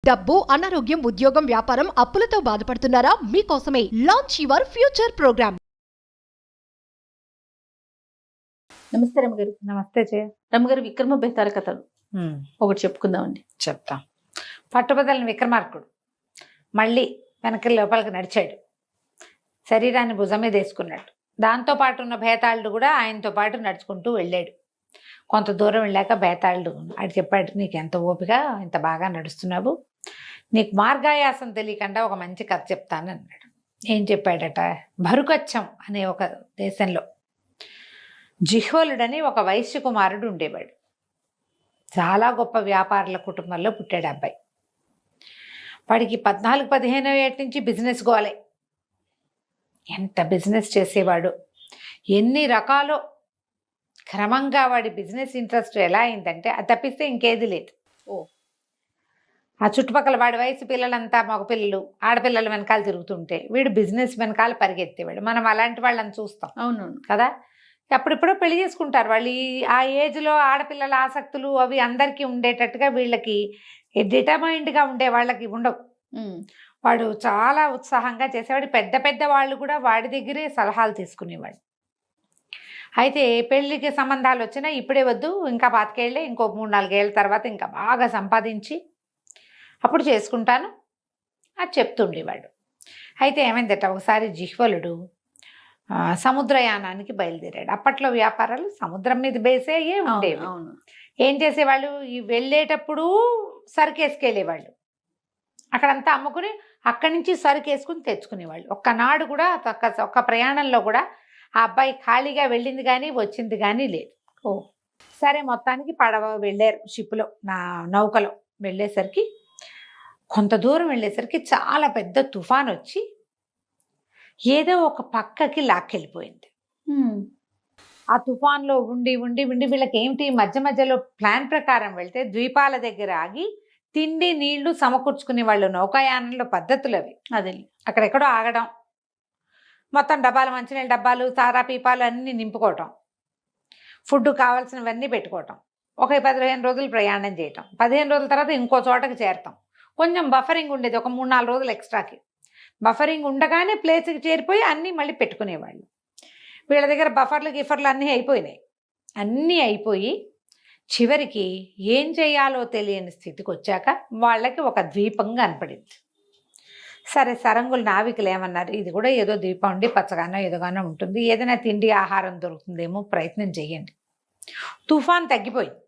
డబ్బు, అనారోగ్యం, ఉద్యోగం, వ్యాపారం, అప్పులతో బాధపడుతున్నారా? మీకోసమే లాంచ్ యువర్ ఫ్యూచర్ ప్రోగ్రామ్. నమస్తే రమ్మగారు. నమస్తే జయ. రమ్మగారు, విక్రమ బేతాళ కథలు ఒకటి చెప్పుకుందామండి. చెప్తాం. పట్టుబదలని విక్రమార్కుడు మళ్ళీ వెనక లోపలికి నడిచాడు. శరీరాన్ని భుజం మీద వేసుకున్నాడు. దాంతో పాటు ఉన్న బేతాళుడు కూడా ఆయనతో పాటు నడుచుకుంటూ వెళ్ళాడు. కొంత దూరం వెళ్ళాక బేతాళుడు అది చెప్పాడు, నీకు ఎంత ఓపిక, ఇంత బాగా నడుస్తున్నావు, నీకు మార్గాయాసం తెలియకుండా ఒక మంచి కథ చెప్తాను అన్నాడు. ఏం చెప్పాడట? భరుకచ్చం అనే ఒక దేశంలో జిహ్వలుడని ఒక వైశ్య కుమారుడు ఉండేవాడు. చాలా గొప్ప వ్యాపారుల కుటుంబంలో పుట్టాడు అబ్బాయి. వాడికి 14-15 ఏళ్ళ నుంచి బిజినెస్ గోలే. ఎంత బిజినెస్ చేసేవాడు, ఎన్ని రకాలో. క్రమంగా వాడి బిజినెస్ ఇంట్రెస్ట్ ఎలా అయిందంటే అది తప్పిస్తే ఇంకేది లేదు. ఆ చుట్టుపక్కల వాడి వయసు పిల్లలంతా మగపిల్లలు ఆడపిల్లల వెనకాల తిరుగుతుంటే వీడు బిజినెస్ వెనకాల పరిగెత్తేవాడు. మనం అలాంటి వాళ్ళని చూస్తాం. అవునవును కదా. అప్పుడిప్పుడో పెళ్లి చేసుకుంటారు వాళ్ళు. ఆ ఏజ్లో ఆడపిల్లల ఆసక్తులు అవి అందరికీ ఉండేటట్టుగా వీళ్ళకి డిటర్మైండ్గా ఉండే వాళ్ళకి ఉండవు. వాడు చాలా ఉత్సాహంగా చేసేవాడు. పెద్ద పెద్ద వాళ్ళు కూడా వాడి దగ్గరే సలహాలు తీసుకునేవాడు. అయితే పెళ్ళికి సంబంధాలు వచ్చినా ఇప్పుడే వద్దు, ఇంకా 25 ఏళ్ళే, ఇంకో 3-4 ఏళ్ళ తర్వాత ఇంకా బాగా సంపాదించి అప్పుడు చేసుకుంటాను అది చెప్తుండేవాడు. అయితే ఏమైందట, ఒకసారి జిహ్వలుడు సముద్రయానానికి బయలుదేరాడు. అప్పట్లో వ్యాపారాలు సముద్రం మీద బేసే ఉండేవి. అవును. ఏం చేసేవాళ్ళు, ఈ వెళ్ళేటప్పుడు సరుకేసుకెళ్ళేవాళ్ళు, అక్కడంతా అమ్ముకుని అక్కడి నుంచి సరుకేసుకుని తెచ్చుకునేవాళ్ళు. ఒక్కనాడు కూడా ఒక్క ప్రయాణంలో కూడా ఆ అబ్బాయి ఖాళీగా వెళ్ళింది కానీ వచ్చింది కానీ లేదు. సరే, మొత్తానికి పడవ వెళ్ళారు. షిప్లో నౌకలో వెళ్ళేసరికి కొంత దూరం వెళ్ళేసరికి చాలా పెద్ద తుఫాన్ వచ్చి ఏదో ఒక పక్కకి లాక్కెళ్ళిపోయింది. ఆ తుఫాన్లో ఉండి ఉండి ఉండి వీళ్ళకి ఏమిటి, మధ్య మధ్యలో ప్లాన్ ప్రకారం వెళ్తే ద్వీపాల దగ్గర ఆగి తిండి నీళ్లు సమకూర్చుకునే వాళ్ళు. నౌకాయానంలో పద్ధతులు అవి. అదే అక్కడెక్కడో ఆగడం, మొత్తం డబ్బాలు, మంచినీళ్ళ డబ్బాలు, సారా పీపాలు అన్నీ నింపుకోవటం, ఫుడ్ కావాల్సినవన్నీ పెట్టుకోవటం, ఒక 15 రోజులు ప్రయాణం చేయటం, 15 రోజుల తర్వాత ఇంకో చోటకి చేరతాం. కొంచెం బఫరింగ్ ఉండేది, ఒక 3-4 రోజులు ఎక్స్ట్రాకి బఫరింగ్ ఉండగానే ప్లేస్కి చేరిపోయి అన్నీ మళ్ళీ పెట్టుకునేవాళ్ళు. వీళ్ళ దగ్గర బఫర్లు గిఫర్లు అన్నీ అయిపోయినాయి. అన్నీ అయిపోయి చివరికి ఏం చేయాలో తెలియని స్థితికి వచ్చాక వాళ్ళకి ఒక ద్వీపం కనపడింది. సరే, సరంగులు నావికులు ఏమన్నారు, ఇది కూడా ఏదో ద్వీపం ఉండి పచ్చగానో ఏదోగానో ఉంటుంది, ఏదైనా తిండి ఆహారం దొరుకుతుందేమో ప్రయత్నం చేయండి. తుఫాన్ తగ్గిపోయింది,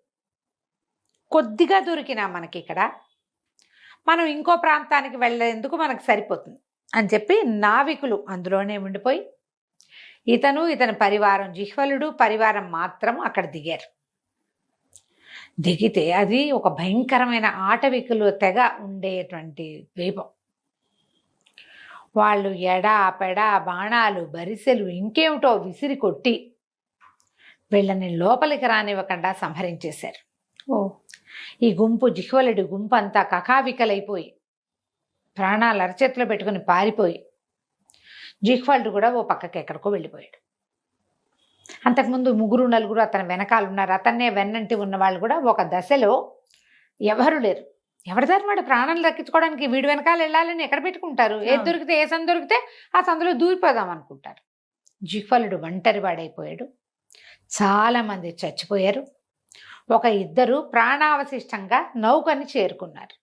కొద్దిగా దొరికినా మనకి ఇక్కడ మనం ఇంకో ప్రాంతానికి వెళ్ళేందుకు మనకు సరిపోతుంది అని చెప్పి నావికులు అందులోనే ఉండిపోయి ఇతని పరివారం, జిహ్వలుడు పరివారం మాత్రం అక్కడ దిగారు. దిగితే అది ఒక భయంకరమైన ఆటవికులు తెగ ఉండేటువంటి ద్వీపం. వాళ్ళు ఎడా పెడా బాణాలు బరిసెలు ఇంకేమిటో విసిరి కొట్టి వీళ్ళని లోపలికి రానివ్వకుండా సంహరించేశారు. ఈ గుంపు, జిహ్వలుడి గుంపు అంతా కకావికలైపోయి ప్రాణాలు అరచేతిలో పెట్టుకుని పారిపోయి జిహ్వలుడు కూడా ఓ పక్కకి ఎక్కడికో వెళ్ళిపోయాడు. అంతకుముందు 3-4 అతని వెనకాల ఉన్నారు. అతన్నే వెన్నంటి ఉన్న వాళ్ళు కూడా ఒక దశలో ఎవరు లేరు. ఎవరిదారు వాడు ప్రాణాలు దక్కించుకోవడానికి వీడి వెనకాల వెళ్ళాలని ఎక్కడ పెట్టుకుంటారు? ఏది దొరికితే, ఏ సందు దొరికితే ఆ సందులో దూరిపోదాం అనుకుంటారు. జిహ్వలుడు ఒంటరి వాడైపోయాడు. చాలామంది చచ్చిపోయారు. 1-2 ప్రాణావశిష్టంగా నౌకని చేరుకున్నారు.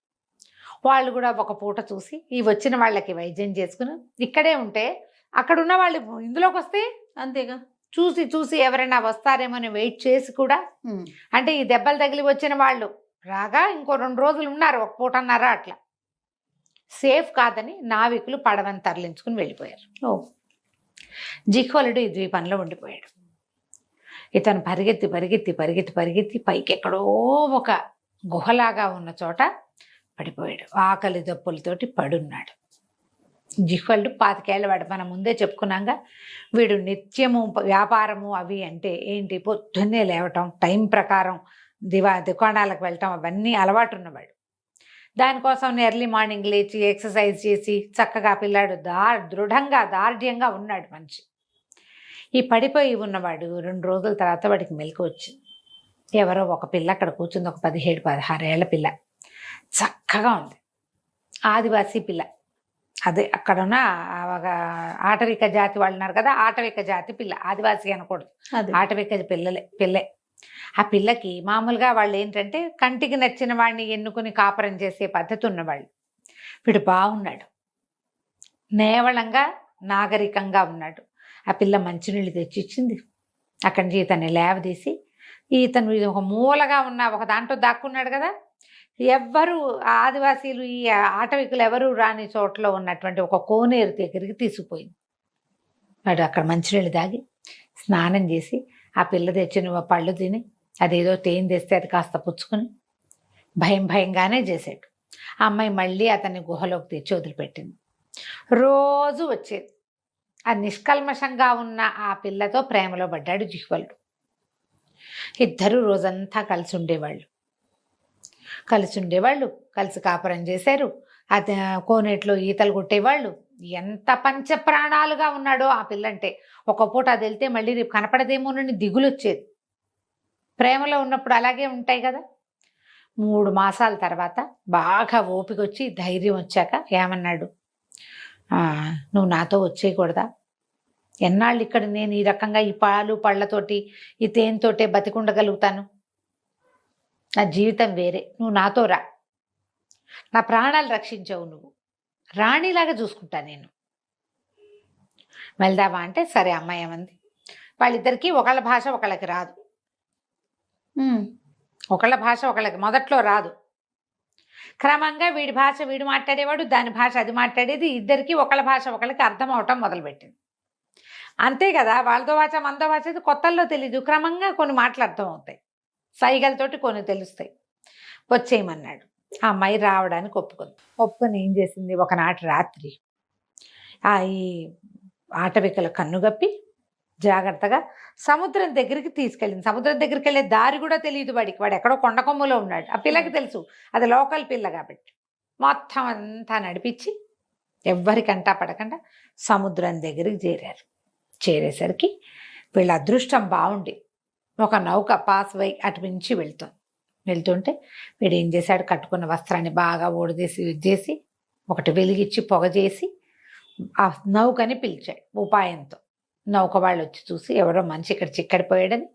వాళ్ళు కూడా ఒక పూట చూసి ఈ వచ్చిన వాళ్ళకి వైద్యం చేసుకుని ఇక్కడే ఉంటే అక్కడ ఉన్న వాళ్ళు ఇందులోకి వస్తే అంతేగా చూసి చూసి ఎవరైనా వస్తారేమని వెయిట్ చేసి కూడా, అంటే ఈ దెబ్బలు తగిలి వచ్చిన వాళ్ళు రాగా ఇంకో 2 రోజులు ఉన్నారు, ఒక పూటన్నర అట్లా. సేఫ్ కాదని నావికులు పడవని తరలించుకుని వెళ్ళిపోయారు. జిహ్వలుడు ఈ ద్వీపంలో ఉండిపోయాడు. ఇతను పరిగెత్తి పరిగెత్తి పరిగెత్తి పరిగెత్తి పైకి ఎక్కడో ఒక గుహలాగా ఉన్న చోట పడిపోయాడు. ఆకలి దప్పులతోటి పడున్నాడు. జిహ్వలుడు 25 ఏళ్ళ వాడు. మనం ముందే చెప్పుకున్నాగా, వీడు నిత్యము వ్యాపారము అవి అంటే ఏంటి, పొద్దున్నే లేవటం, టైం ప్రకారం దుకాణాలకు వెళ్ళటం అవన్నీ అలవాటు ఉన్నవాడు. దానికోసం ఎర్లీ మార్నింగ్ లేచి ఎక్సర్సైజ్ చేసి చక్కగా పిల్లాడు దృఢంగా దార్ఢ్యంగా ఉన్నాడు మనిషి. ఈ పడిపోయి ఉన్నవాడు 2 రోజుల తర్వాత వాడికి మెలకు వచ్చింది. ఎవరో ఒక పిల్ల అక్కడ కూర్చుంది, ఒక 17-16 ఏళ్ల పిల్ల, చక్కగా ఉంది. ఆదివాసీ పిల్ల. అదే అక్కడ ఉన్న ఒక ఆటవిక జాతి వాళ్ళు ఉన్నారు కదా, ఆటవిక జాతి పిల్ల, ఆదివాసీ అనకూడదు, అదే ఆటవిక పిల్లే. ఆ పిల్లకి మామూలుగా వాళ్ళు ఏంటంటే కంటికి నచ్చిన వాడిని ఎన్నుకుని కాపురం చేసే పద్ధతి ఉన్నవాళ్ళు. వీడు బాగున్నాడు, నేవళంగా నాగరికంగా ఉన్నాడు. ఆ పిల్ల మంచినీళ్ళు తెచ్చి ఇచ్చింది. అక్కడి నుంచి ఇతన్ని లేవదీసి, ఇతను ఒక మూలగా ఉన్న ఒక దాంట్లో దాక్కున్నాడు కదా, ఎవ్వరు ఆదివాసీలు ఈ ఆటవికులు ఎవరు రాని చోట్ల ఉన్నటువంటి ఒక కోనేరు దగ్గరికి తీసుకుపోయింది. వాడు అక్కడ మంచినీళ్ళు తాగి స్నానం చేసి ఆ పిల్ల తెచ్చిన పళ్ళు తిని అదేదో తేనె తెస్తే అది కాస్త పుచ్చుకొని భయంగానే చేసాడు. ఆ అమ్మాయి మళ్ళీ అతన్ని గుహలోకి తెచ్చి వదిలిపెట్టింది. రోజు వచ్చేది. ఆ నిష్కల్మషంగా ఉన్న ఆ పిల్లతో ప్రేమలో పడ్డాడు జిహ్వలుడు. ఇద్దరు రోజంతా కలిసి ఉండేవాళ్ళు, కలిసి కాపురం చేశారు. అది కోనేట్లో ఈతలు కొట్టేవాళ్ళు. ఎంత పంచప్రాణాలుగా ఉన్నాడో ఆ పిల్లంటే. ఒక పూట అది వెళ్తే మళ్ళీ రేపు కనపడదేమోనని దిగులు వచ్చేది. ప్రేమలో ఉన్నప్పుడు అలాగే ఉంటాయి కదా. 3 మాసాల తర్వాత బాగా ఓపిక వచ్చి ధైర్యం వచ్చాక ఏమన్నాడు, నువ్వు నాతో వచ్చేయకూడదా? ఎన్నాళ్ళు ఇక్కడ నేను ఈ రకంగా ఈ పాలు పళ్ళతోటి ఈ తేనెతోటే బతికుండగలుగుతాను? నా జీవితం వేరే, నువ్వు నాతో రా, నా ప్రాణాలు రక్షించవు, నువ్వు రాణిలాగా చూసుకుంటా నేను, వెళ్దావా అంటే సరే అమ్మాయి ఏమంది. వాళ్ళిద్దరికీ ఒకళ్ళ భాష ఒకళ్ళకి రాదు. ఒకళ్ళ భాష ఒకళ్ళకి మొదట్లో రాదు. క్రమంగా వీడి భాష వీడు మాట్లాడేవాడు, దాని భాష అది మాట్లాడేది. ఇద్దరికి ఒకళ్ళ భాష ఒకళ్ళకి అర్థం అవటం మొదలుపెట్టింది. అంతే కదా, వాళ్ళతో భాష మనతో భాష కొత్తల్లో తెలీదు. క్రమంగా కొన్ని మాటలు అర్థం అవుతాయి, సైగలతోటి కొన్ని తెలుస్తాయి. వచ్చేయమన్నాడు. ఆ అమ్మాయి రావడానికి ఒప్పుకొని ఏం చేసింది, ఒకనాటి రాత్రి ఈ ఆటవికల కన్నుగప్పి జాగ్రత్తగా సముద్రం దగ్గరికి తీసుకెళ్ళింది. సముద్రం దగ్గరికి వెళ్ళే దారి కూడా తెలియదు వాడికి. వాడు ఎక్కడో కొండకొమ్ములో ఉన్నాడు. ఆ పిల్లకి తెలుసు, అది లోకల్ పిల్ల కాబట్టి. మొత్తం అంతా నడిపించి ఎవ్వరికంటా పడకుండా సముద్రం దగ్గరికి చేరారు. చేరేసరికి వీళ్ళ అదృష్టం బాగుండి ఒక నౌక పాస్ వై అటు నుంచి వెళ్తుంటే వీడు ఏం చేశాడు, కట్టుకున్న వస్త్రాన్ని బాగా ఊడదీసి చేసి ఒకటి వెలిగించి పొగ చేసి ఆ నౌకని పిలిచాడు ఉపాయంతో. నౌక వాళ్ళు వచ్చి చూసి ఎవరో మనిషి ఇక్కడ చిక్కడిపోయాడని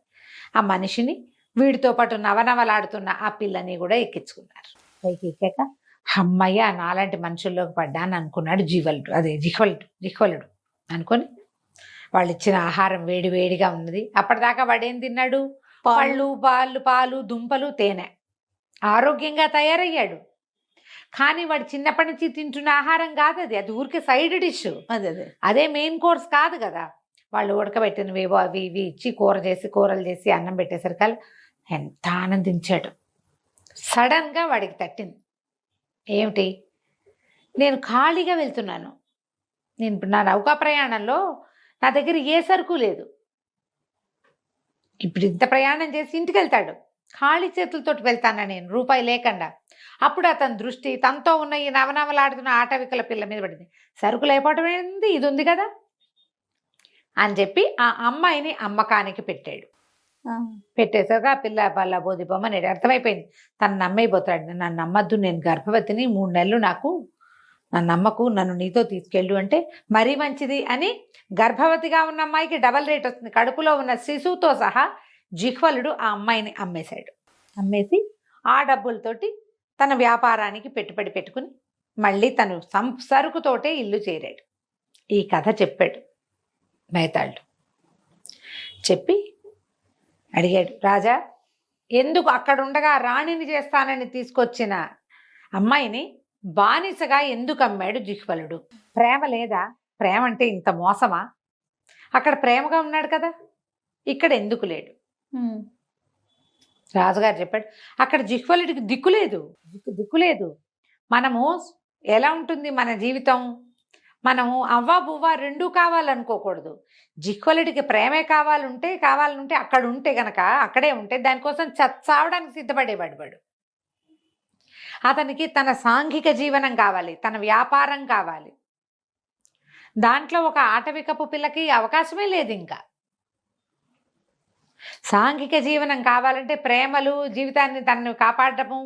ఆ మనిషిని వీడితో పాటు నవనవలాడుతున్న ఆ పిల్లని కూడా ఎక్కించుకున్నారు. పైకి ఎక్కాక అమ్మయ్య నాలాంటి మనుషుల్లోకి పడ్డాను అనుకున్నాడు జిహ్వలుడు అనుకొని వాళ్ళు ఇచ్చిన ఆహారం వేడిగా ఉన్నది. అప్పటిదాకా వాడేం తిన్నాడు, పళ్ళు పాలు దుంపలు తేనె, ఆరోగ్యంగా తయారయ్యాడు. కానీ వాడు చిన్నప్పటి నుంచి తింటున్న ఆహారం కాదు అది, అది ఊరికే సైడ్ డిష్, అదే మెయిన్ కోర్స్ కాదు కదా. వాళ్ళు ఉడకబెట్టినవేవో అవి ఇవి ఇచ్చి కూరలు చేసి అన్నం పెట్టేసరికి ఎంత ఆనందించాడు. సడన్గా వాడికి తట్టింది, ఏమిటి, నేను ఖాళీగా వెళ్తున్నాను, నేను నా నౌకా ప్రయాణంలో నా దగ్గర ఏ సరుకు లేదు. ఇప్పుడు ఇంత ప్రయాణం చేసి ఇంటికి వెళ్తాడు, ఖాళీ చేతులతోటి వెళ్తానా నేను, రూపాయి లేకుండా. అప్పుడు అతని దృష్టి తనతో ఉన్న ఈ నవనవలాడుతున్న ఆటవికల పిల్ల మీద పడింది. సరుకు లేకపోవడం ఏంది, ఇది ఉంది కదా అని చెప్పి ఆ అమ్మాయిని అమ్మకానికి పెట్టాడు. పెట్టేసాక ఆ పిల్ల పల్ల బోధి బొమ్మని అర్థమైపోయింది, తను నమ్మేపోతాడు. నన్ను నమ్మద్దు, నేను గర్భవతిని, 3 నెలలు నాకు, నన్ను నమ్మకు, నన్ను నీతో తీసుకెళ్ళు అంటే మరీ మంచిది అని గర్భవతిగా ఉన్న అమ్మాయికి డబల్ రేట్ వస్తుంది. కడుపులో ఉన్న శిశువుతో సహా జిహ్వలుడు ఆ అమ్మాయిని అమ్మేశాడు. అమ్మేసి ఆ డబ్బులతోటి తన వ్యాపారానికి పెట్టుబడి పెట్టుకుని మళ్ళీ తను సరుకుతోటే ఇల్లు చేరాడు. ఈ కథ చెప్పాడు బైతాళుడు. చెప్పి అడిగాడు, రాజా ఎందుకు అక్కడ ఉండగా రాణిని చేస్తానని తీసుకొచ్చిన అమ్మాయిని బానిసగా ఎందుకు అమ్మాడు జిహ్వలుడు? ప్రేమ లేదా? ప్రేమ అంటే ఇంత మోసమా? అక్కడ ప్రేమగా ఉన్నాడు కదా, ఇక్కడ ఎందుకు లేడు? రాజుగారు చెప్పాడు, అక్కడ జిహ్వలుడికి దిక్కులేదు. మనము ఎలా ఉంటుంది మన జీవితం, మనము అవ్వా బువ్వా రెండూ కావాలనుకోకూడదు. జిహ్వలుడికి ప్రేమే కావాలంటే అక్కడ ఉంటే గనక అక్కడే ఉంటే దానికోసం చావడానికి సిద్ధపడేవాడు వాడు. అతనికి తన సాంఘిక జీవనం కావాలి, తన వ్యాపారం కావాలి. దాంట్లో ఒక ఆటవికపు పిల్లకి అవకాశమే లేదు. ఇంకా సాంఘిక జీవనం కావాలంటే ప్రేమలు, జీవితాన్ని తనను కాపాడటము,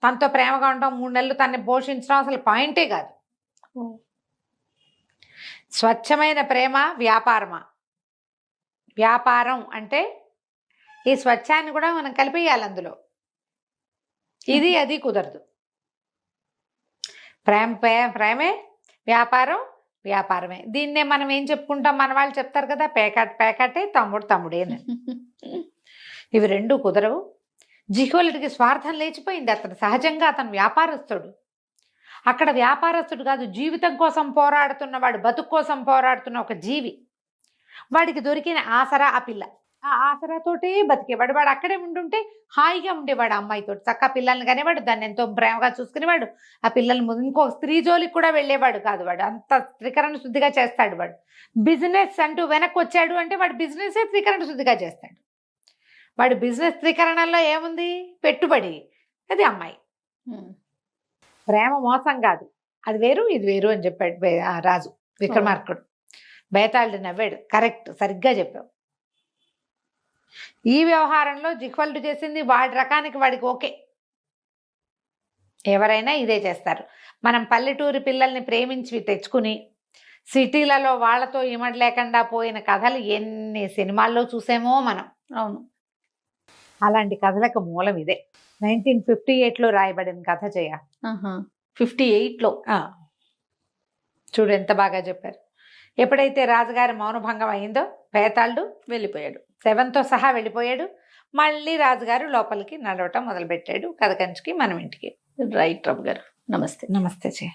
తనతో ప్రేమగా ఉండటం 3 నెలలు తనని పోషించడం అసలు పాయింటే కాదు. స్వచ్ఛమైన ప్రేమ వ్యాపారమా? వ్యాపారం అంటే ఈ స్వచ్ఛాన్ని కూడా మనం కలిపేయాలి అందులో. ఇది అది కుదరదు. ప్రేమే, వ్యాపారం వ్యాపారమే. దీన్నే మనం ఏం చెప్పుకుంటాం, మన వాళ్ళు చెప్తారు కదా, పేకాటే తమ్ముడే. ఇవి రెండు కుదరవు. జిహ్వలుడికి స్వార్థం లేచిపోయింది. అతను సహజంగా అతను వ్యాపారస్తుడు. అక్కడ వ్యాపారస్తుడు కాదు, జీవితం కోసం పోరాడుతున్నవాడు, బతుకు కోసం పోరాడుతున్న ఒక జీవి. వాడికి దొరికిన ఆసరా ఆ పిల్ల. ఆ ఆసరాతోటే బతికేవాడు. వాడు అక్కడే ఉండుంటే హాయిగా ఉండేవాడు. అమ్మాయితో చక్క పిల్లల్ని కనేవాడు, దాన్ని ఎంతో ప్రేమగా చూసుకునేవాడు. ఆ పిల్లల ముందు ఇంకో స్త్రీ జోలికి కూడా వెళ్ళేవాడు కాదు. వాడు అంత త్రికరణ శుద్ధిగా చేస్తాడు. వాడు బిజినెస్ అంటూ వెనక్కి వచ్చాడు అంటే వాడు బిజినెసే త్రికరణ శుద్ధిగా చేస్తాడు. వాడు బిజినెస్ త్రికరణలో ఏముంది, పెట్టుబడి. అది అమ్మాయి. ప్రేమ మోసం కాదు, అది వేరు ఇది వేరు అని చెప్పాడు రాజు విక్రమార్కుడు. బేతాళుడు నవ్వాడు. కరెక్ట్, సరిగ్గా చెప్పావు. ఈ వ్యవహారంలో జిహ్వలుడు చేసింది వాడి రకానికి వాడికి ఓకే. ఎవరైనా ఇదే చేస్తారు. మనం పల్లెటూరి పిల్లల్ని ప్రేమించి తెచ్చుకుని సిటీలలో వాళ్ళతో ఇమడలేకుండా పోయిన కథలు ఎన్ని సినిమాల్లో చూసామో మనం. అవును, అలాంటి కథలకు మూలం ఇదే. 1958లో రాయబడిన కథ చేయ. 58లో చూడు ఎంత బాగా చెప్పారు. ఎప్పుడైతే రాజుగారి మౌనభంగం అయిందో బేతాళుడు వెళ్ళిపోయాడు. శవంతో సహా వెళ్ళిపోయాడు. మళ్ళీ రాజుగారు లోపలికి నడవటం మొదలుపెట్టాడు. కథ కంచికి మనం ఇంటికి. రైట్ రవి గారు, నమస్తే. నమస్తే చే.